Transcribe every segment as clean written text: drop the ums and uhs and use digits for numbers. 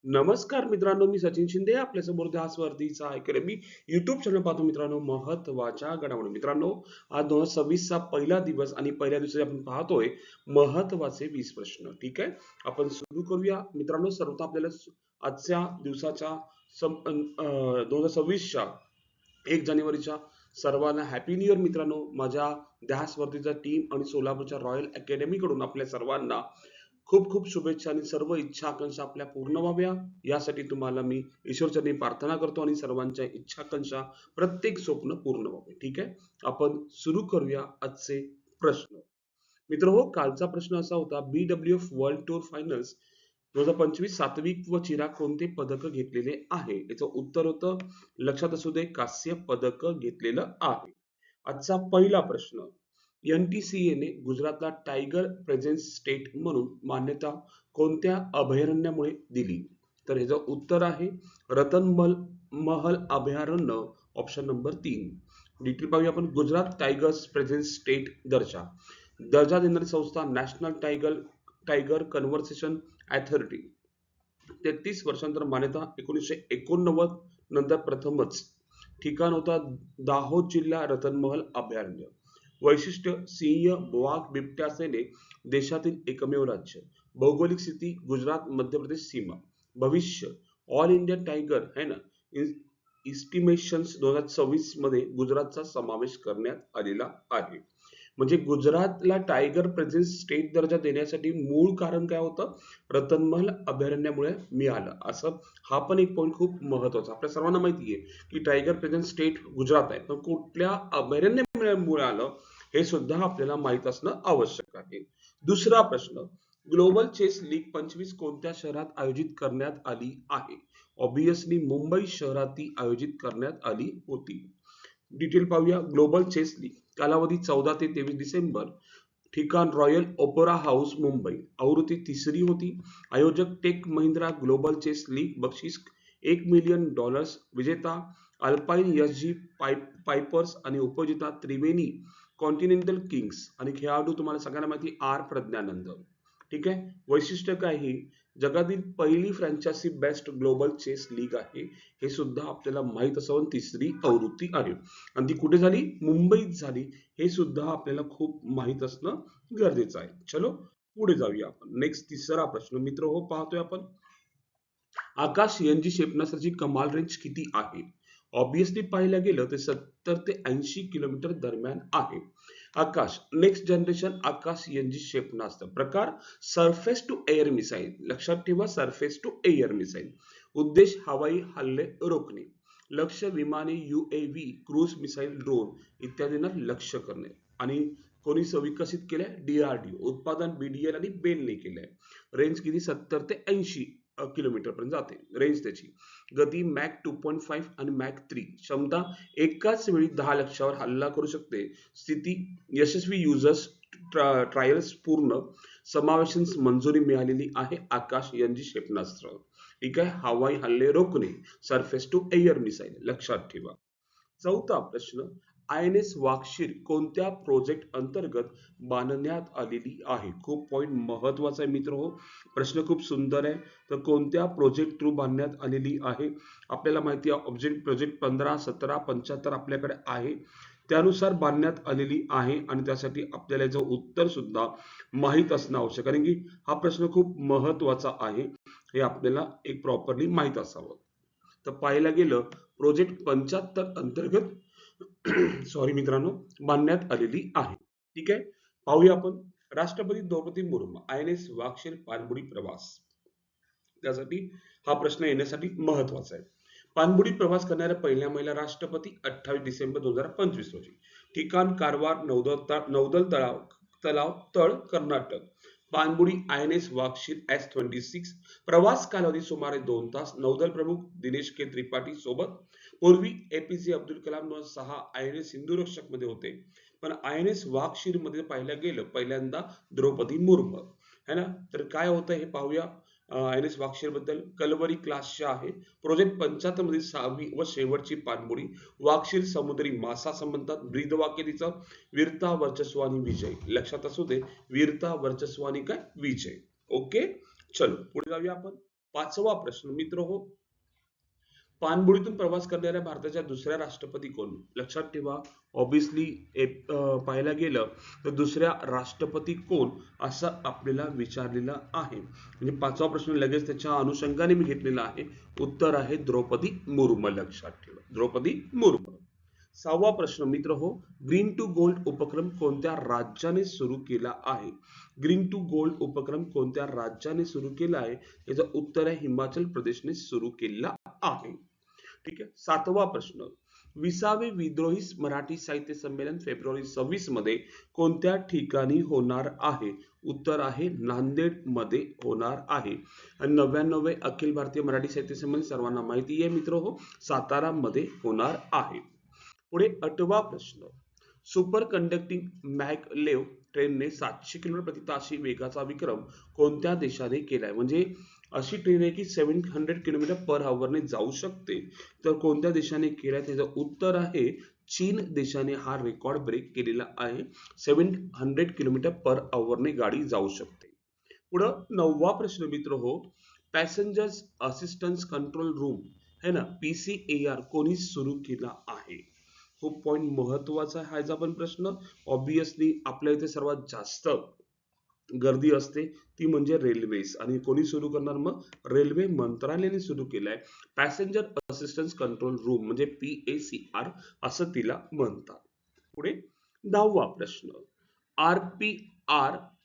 नमस्कार मित्रांनो, मी सचिन शिंदे आपल्यासमोर ध्यास वर्धीचा अकॅडमी युट्यूब चॅनल पाहतो. मित्रांनो, महत्वाच्या घडामोडी. मित्रांनो, आज 2026 चा पहिला दिवस आणि पहिल्या दिवशी आपण पाहतोय महत्वाचे 20 प्रश्न. ठीक आहे, आपण सुरू करूया. मित्रांनो, सर्वप्रथम आपल्याला आजच्या दिवसाच्या 2026च्या 1 जानेवारीच्या सर्वांना हॅपी न्यू इयर. मित्रांनो, माझ्या ध्यास वर्धीचा टीम आणि सोलापूरच्या रॉयल अकॅडमी कडून आपल्या सर्वांना खूप खूप शुभेच्छा आणि सर्व इच्छा आकांक्षा आपल्या पूर्ण व्हाव्या यासाठी तुम्हाला मी ईश्वरचरणी प्रार्थना करतो आणि सर्वांच्या इच्छा आकांक्षा प्रत्येक स्वप्न पूर्ण व्हावे. ठीक आहे, आपण सुरू करूया आजचे प्रश्न. मित्र हो, कालचा प्रश्न असा होता, BWF वर्ल्ड टूर फायनल्स 2025 सात्विक व चिराग कोणते पदक घेतलेले आहे? याचं उत्तर होतं, लक्षात असू दे, कांस्य पदक घेतलेलं आहे. आजचा पहिला प्रश्न, NTCA ने गुजरातला टायगर प्रेझेन्स स्टेट म्हणून मान्यता कोणत्या अभयारण्यामुळे दिली? तर ह्याचं उत्तर आहे रतनमल महल अभयारण्य, ऑप्शन नंबर 3. डिटेल पाहूया आपण. गुजरात टायगर्स प्रेझेन्स स्टेट दर्जा देणारी संस्था नॅशनल टायगर कन्व्हर्सेशन अथॉरिटी. 33 वर्षांतर मान्यता 1989 नंतर प्रथमच. ठिकाण होता दाहोद जिल्हा, रतनमहल अभयारण्य. वैशिष्ट्य, सिंह, वाघ, बिबट्या सेने देशातील एकमेव राज्य. भौगोलिक स्थिती गुजरात मध्य प्रदेश सीमा. भविष्य, ऑल इंडिया टायगर है ना इस्टिमेशन्स 2026 मध्ये गुजरातचा समावेश करण्यात आलेला आहे. म्हणजे गुजरातला टायगर प्रेझेन्स स्टेट दर्जा देण्यासाठी मूळ कारण काय होतं? रतनमहल अभयारण्यामुळे मिळालं. असं हा पण एक पॉईंट खूप महत्वाचा. आपल्या सर्वांना माहिती आहे की टायगर प्रेझेन्स स्टेट गुजरात आहे, पण कुठल्या अभयारण्यामुळे आलं हे सुद्धा आपल्याला माहित असणं आवश्यक आहे. दुसरा प्रश्न, ग्लोबल चेस लीग 25 कोणत्या शहरात आयोजित करण्यात आली आहे? ऑब्विसली मुंबई शहरात ती आयोजित करण्यात आली होती. डिटेल पाहूया. ग्लोबल चेस लीग, कालावधी 14 ते 23 डिसेंबर. ठिकाण रॉयल ओपेरा हाऊस मुंबई. आवृत्ती तिसरी होती. आयोजक tech Mahindra. Global chess league बक्षीस $1 मिलियन. विजेता अल्पाईन एसजी पायपर्स आणि उपविजेता त्रिवेणी कॉन्टिनेंटल किंग्स. आणि खेळाडू तुम्हाला सगळ्यांना माहिती आर प्रज्ञानंद. ठीक आहे, वैशिष्ट्य काय, ही जगातील पहिली franchise based global chess league आहे, हे सुद्धा आपल्याला माहित असावं. तिसरी आवृत्ती आहे आणि ती कुठे झाली? मुंबईत झाली. हे सुद्धा आपल्याला खूप माहित असणं गरजेचं आहे. चलो पुढे जाऊया आपण. नेक्स्ट तिसरा प्रश्न. मित्र हो, पाहतोय आपण, आकाश NG क्षेपणास्त्राची कमाल रेंज किती आहे? ऑब्विसली पाहायला गेलं तर 70 ते 80 किलोमीटर दरम्यान आहे. आकाश नेक्स्ट जनरेशन आकाश NG क्षेपणास्त्र. प्रकार सरफेस टू एअर मिसाईल. लक्षात ठेवा, सरफेस टू एअर मिसाईल. उद्देश हवाई हल्ले रोखणे. लक्ष्य विमाने, UAV, क्रूज मिसाईल, ड्रोन इत्यादींना लक्ष्य करणे. आणि कोणी विकसित केलंय? DRDO. उत्पादन BDL आणि बेलने केलंय. रेंज किती? 70 ते 80 किलोमीटर पर्यंत जाते रेंज त्याची. गती मॅक 2.5 आणि मॅक 3. क्षमता एकाच वेळी 10 लक्ष्यावर हल्ला करू शकते. स्थिती यशस्वी युजर्स ट्रायल्स पूर्ण. समावेशन मंजुरी मिळालेली आहे आकाश NG क्षेपणास्त्र. ठीक आहे, हवाई हल्ले रोखणे, सरफेस टू एअर मिसाईल. लक्षात ठेवा. चौथा प्रश्न, INS वाक्षीर कोणत्या प्रोजेक्ट अंतर्गत बांधण्यात आलेली आहे? खूप पॉइंट महत्वाचा आहे मित्र हो, प्रश्न खूप सुंदर आहे. तर कोणत्या प्रोजेक्ट थ्रू बांधण्यात आलेली आहे? आपल्याला माहिती आहे ऑब्जेक्ट प्रोजेक्ट 15, 17, 75 आपल्याकडे आहे, त्यानुसार बांधण्यात आलेली आहे. आणि त्यासाठी आपल्याला याचं उत्तर सुद्धा माहित असणं आवश्यक, कारण की हा प्रश्न खूप महत्वाचा आहे, हे आपल्याला एक प्रॉपरली माहित असावं. तर पाहायला गेलं प्रोजेक्ट 75 अंतर्गत सॉरी मित्रांनो, बांधण्यात आलेली आहे. ठीक आहे, पाहूया आपण. राष्ट्रपती द्रौपदी मुर्मू INS वाक्षीर पाणबुडी प्रवास, त्यासाठी हा प्रश्न येण्यासाठी महत्वाचा आहे. पाणबुडी प्रवास करणाऱ्या पहिल्या महिला राष्ट्रपती 28 डिसेंबर 2025 रोजी. ठिकाण कारवार, नौदल तळ, कर्नाटक. पाणबुडी INS वाक्षीर S-26. प्रवास कालावधी सुमारे 2 तास. नौदल प्रमुख दिनेश के त्रिपाठी सोबत. पूर्वी APJ अब्दुल कलाम 2006 INS सिंधुरक्षक मध्ये होते, पण INS वाक्षीर मध्ये पाहिलं गेलं पहिल्यांदा द्रौपदी मुर्मू है ना. तर काय होतं हे पाहूया. INS वाक्षीर बद्दल. कलवरी क्लासच्या आहे. प्रोजेक्ट 75 मध्ये 6वी व शेवटची पाणबुडी. वाक्षीर समुद्री मासा संबंधात. ब्रीदवाक्य तिचं वीरता, वर्चस्व आणि विजय. लक्षात असू दे, वीरता, वर्चस्व आणि काय विजय. ओके, चलो पुढे जाऊया आपण. पाचवा प्रश्न मित्र हो, पाणबुडीतून प्रवास करणाऱ्या भारताच्या दुसऱ्या राष्ट्रपती कोण? लक्षात ठेवा, ऑब्विसली पाहायला गेलं तर दुसऱ्या राष्ट्रपती कोण असं आपल्याला विचारलेलं आहे. म्हणजे पाचवा प्रश्न लगेच त्याच्या अनुषंगाने मी घेतलेला आहे. उत्तर आहे द्रौपदी मुर्मू. लक्षात ठेवा, द्रौपदी मुर्मू. सहावा प्रश्न मित्र हो, ग्रीन टू गोल्ड उपक्रम कोणत्या राज्याने सुरू केला आहे? ग्रीन टू गोल्ड उपक्रम कोणत्या राज्याने सुरू केला आहे? याचं उत्तर आहे हिमाचल प्रदेशने सुरू केला आहे. ठीक आहे. सातवा प्रश्न, 20वे विद्रोही मराठी साहित्य संमेलन फेब्रुवारी 26 मध्ये कोणत्या ठिकाणी होणार आहे? उत्तर आहे नांदेड मध्ये होणार आहे. आणि 99वे अखिल भारतीय मराठी साहित्य संमेलन सर्वांना माहिती आहे मित्र हो, सातारा मध्ये होणार आहे. पुढे आठवा प्रश्न, सुपर कंडक्टिंग मॅगलेव ट्रेनने 700 किलोमीटर प्रति ताशी वेगाचा विक्रम कोणत्या देशाने केलाय? म्हणजे अशी ट्रेन आहे की 700 किलोमीटर पर ने जाऊ शकते, तर कोणत्या देशाने केलाय? त्याचं उत्तर आहे चीन देशाने हा रेकॉर्ड ब्रेक केलेला आहे. 700 किलोमीटर पर ने गाडी जाऊ शकते. पुढं नववा प्रश्न मित्र हो, पॅसेंजर्स असिस्टन्स कंट्रोल रूम है ना, PCAR कोणी सुरू केला आहे? खूप पॉइंट महत्वाचा आहे हा पण प्रश्न. ऑब्विसली आपल्या इथे सर्वात जास्त गर्दी असते ती म्हणजे रेल्वेज, आणि कोणी सुरू करणार? मग रेल्वे मंत्रालयाने सुरू केलाय पॅसेंजर असिस्टन्स कंट्रोल रूम, म्हणजे PACR असं तिला म्हणतात. पुढे 10वा प्रश्न,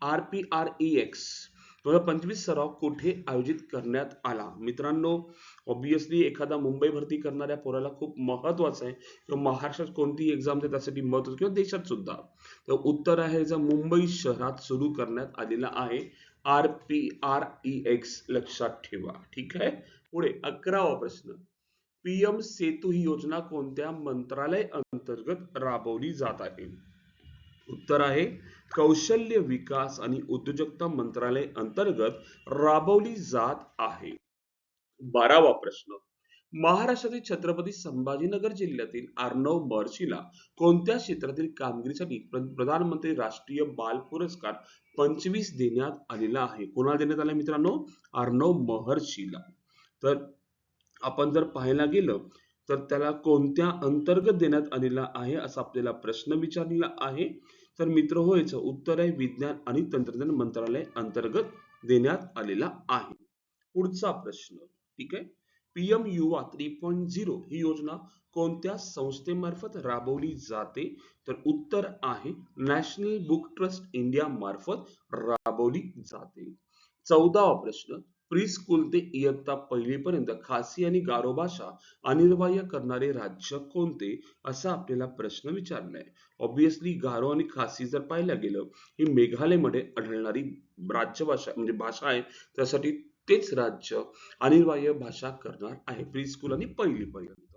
RPREX 2025 सराव कुठे आयोजित करण्यात आला? मित्रांनो, ऑब्विसली एखादा मुंबई भरती करणाऱ्या पोराला खूप महत्वाचं आहे किंवा महाराष्ट्रात कोणती एक्झाम आहे त्यासाठी महत्वाचं, किंवा देशात सुद्धा. तर उत्तर आहे जर मुंबई शहरात सुरू करण्यात आलेला आहे RPREX. लक्षात ठेवा. ठीक आहे. पुढे 11वा प्रश्न, PM सेतू ही योजना कोणत्या मंत्रालय अंतर्गत राबवली जात आहे? उत्तर आहे कौशल्य विकास आणि उद्योजकता मंत्रालय अंतर्गत राबवली जात आहे. 12वा प्रश्न, महाराष्ट्रातील छत्रपती संभाजीनगर जिल्ह्यातील अर्णव महर्षीला कोणत्या क्षेत्रातील कामगिरीसाठी प्रधानमंत्री राष्ट्रीय बाल पुरस्कार 25 देण्यात आलेला आहे? कोणाला देण्यात आला मित्रांनो? अर्णव महर्षीला. तर आपण जर पाहायला गेलं तर त्याला कोणत्या अंतर्गत देण्यात आलेला आहे असा आपल्याला प्रश्न विचारलेला आहे. तर मित्र हो, याचं उत्तर आहे विज्ञान आणि तंत्रज्ञान मंत्रालय अंतर्गत देण्यात आलेला आहे. पुढचा प्रश्न, ठीक आहे, PM युवा 3.0 ही योजना कोणत्या संस्थेमार्फत राबवली जाते? तर उत्तर आहे नॅशनल बुक ट्रस्ट इंडिया मार्फत राबवली जाते. 14वा प्रश्न, प्री स्कूल ते इयत्ता 1ली पर्यंत खासी आणि गारो भाषा अनिवार्य करणारे राज्य कोणते असा आपल्याला प्रश्न विचारलाय. ऑब्विसली गारो आणि खासी जर पाहायला गेलं ही मेघालयमध्ये आढळणारी राज्यभाषा म्हणजे भाषा आहे, त्यासाठी तेच राज्य अनिवार्य भाषा करणार आहे प्री स्कूल आणि 1ली पर्यंत.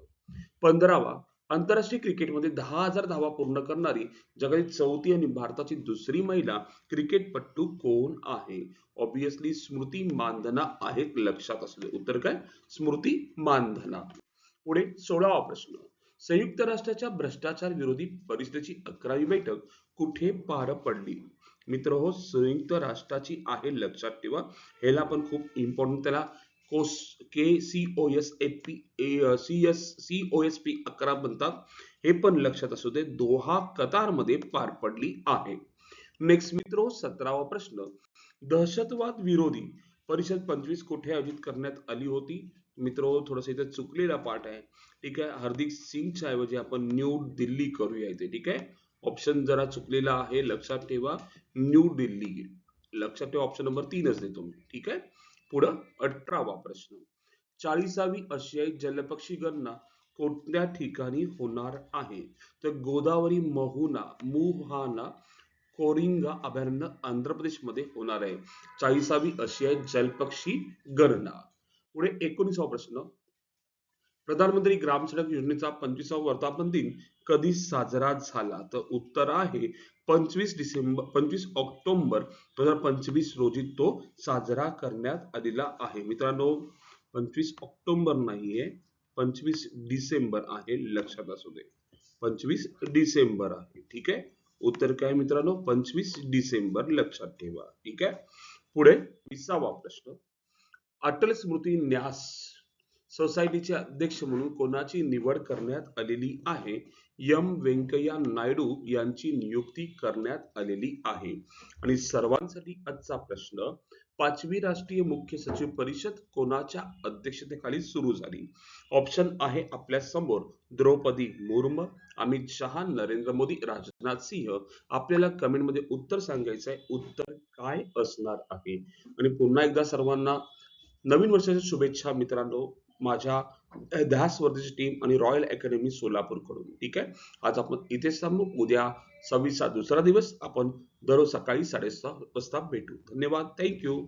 15वा, आंतरराष्ट्रीय क्रिकेटमध्ये 10,000 धावा पूर्ण करणारी जगातील चौथी आणि भारताची दुसरी महिला क्रिकेटपटू कोण आहे? ऑब्विसली स्मृती मानधना आहे. लक्षात असू दे, उत्तर काय? स्मृती मानधना. पुढे 16वा प्रश्न, संयुक्त राष्ट्राच्या भ्रष्टाचार विरोधी परिषदेची 11वी बैठक कुठे पार पडली? मित्र हो, संयुक्त राष्ट्राची आहे. लक्षात ठेवा, ह्याला पण खूप इम्पॉर्टंट, त्याला KCOSP 11 म्हणतात, हे पण लक्षात असू दे. दोहा कतार मध्ये पार पडली आहे. नेक्स्ट मित्र 17वा प्रश्न, दहशतवाद विरोधी परिषद 25 कुठे आयोजित करण्यात आली होती? मित्र थोडस इथे चुकलेला पाठ आहे. ठीक आहे, हार्दिक सिंगच्या ऐवजी आपण न्यू दिल्ली करूया इथे. ठीक आहे, ऑप्शन जरा चुकलेला आहे, लक्षात ठेवा. न्यू दिल्ली. लक्षात ठेवा, ऑप्शन नंबर 3च देतो मी. ठीक आहे. पुढं 18वा प्रश्न, 40वी आशियाई जलपक्षी गणना कोणत्या ठिकाणी होणार आहे? तर गोदावरी मुहाना कोरिंगा अभयारण्य आंध्र प्रदेश मध्ये होणार आहे 40वी आशियाई जलपक्षी गणना. पुढे 19वा प्रश्न, प्रधानमंत्री ग्राम सडक योजनेचा 25वा वर्धापन दिन कधी साजरा झाला? तर उत्तर आहे 25 ऑक्टोबर 2025 रोजी तो साजरा करण्यात आलेला आहे. मित्रांनो, 25 ऑक्टोबर नाहीये, 25 डिसेंबर आहे. लक्षात असू दे, 25 डिसेंबर आहे. ठीक आहे, उत्तर काय मित्रांनो? 25 डिसेंबर. लक्षात ठेवा. ठीक आहे. पुढे 20वा प्रश्न, अटल स्मृती न्यास सोसायटीचे अध्यक्ष म्हणून कोणाची निवड करण्यात आलेली आहे? एम व्यंकय्या नायडू यांची नियुक्ती करण्यात आलेली आहे. आणि सर्वांसाठी आजचा प्रश्न, पाचवी राष्ट्रीय मुख्य सचिव परिषद कोणाच्या अध्यक्षतेखाली सुरू झाली? ऑप्शन आहे आपल्या समोर, द्रौपदी मुर्मू, अमित शहा, नरेंद्र मोदी, राजनाथ सिंह. आपल्याला कमेंट मध्ये उत्तर सांगायचं आहे. उत्तर काय असणार आहे? आणि पुन्हा एकदा सर्वांना नवीन वर्षाच्या शुभेच्छा मित्रांनो, माझ्या ध्यास स्पर्धेची टीम आणि रॉयल अकॅडमी सोलापूर कडून. ठीक आहे, आज आपण इथेच थांबू. उद्या 26 दुसरा दिवस आपण दररोज सकाळी 6:30 वाजता भेटू. धन्यवाद. थँक्यू.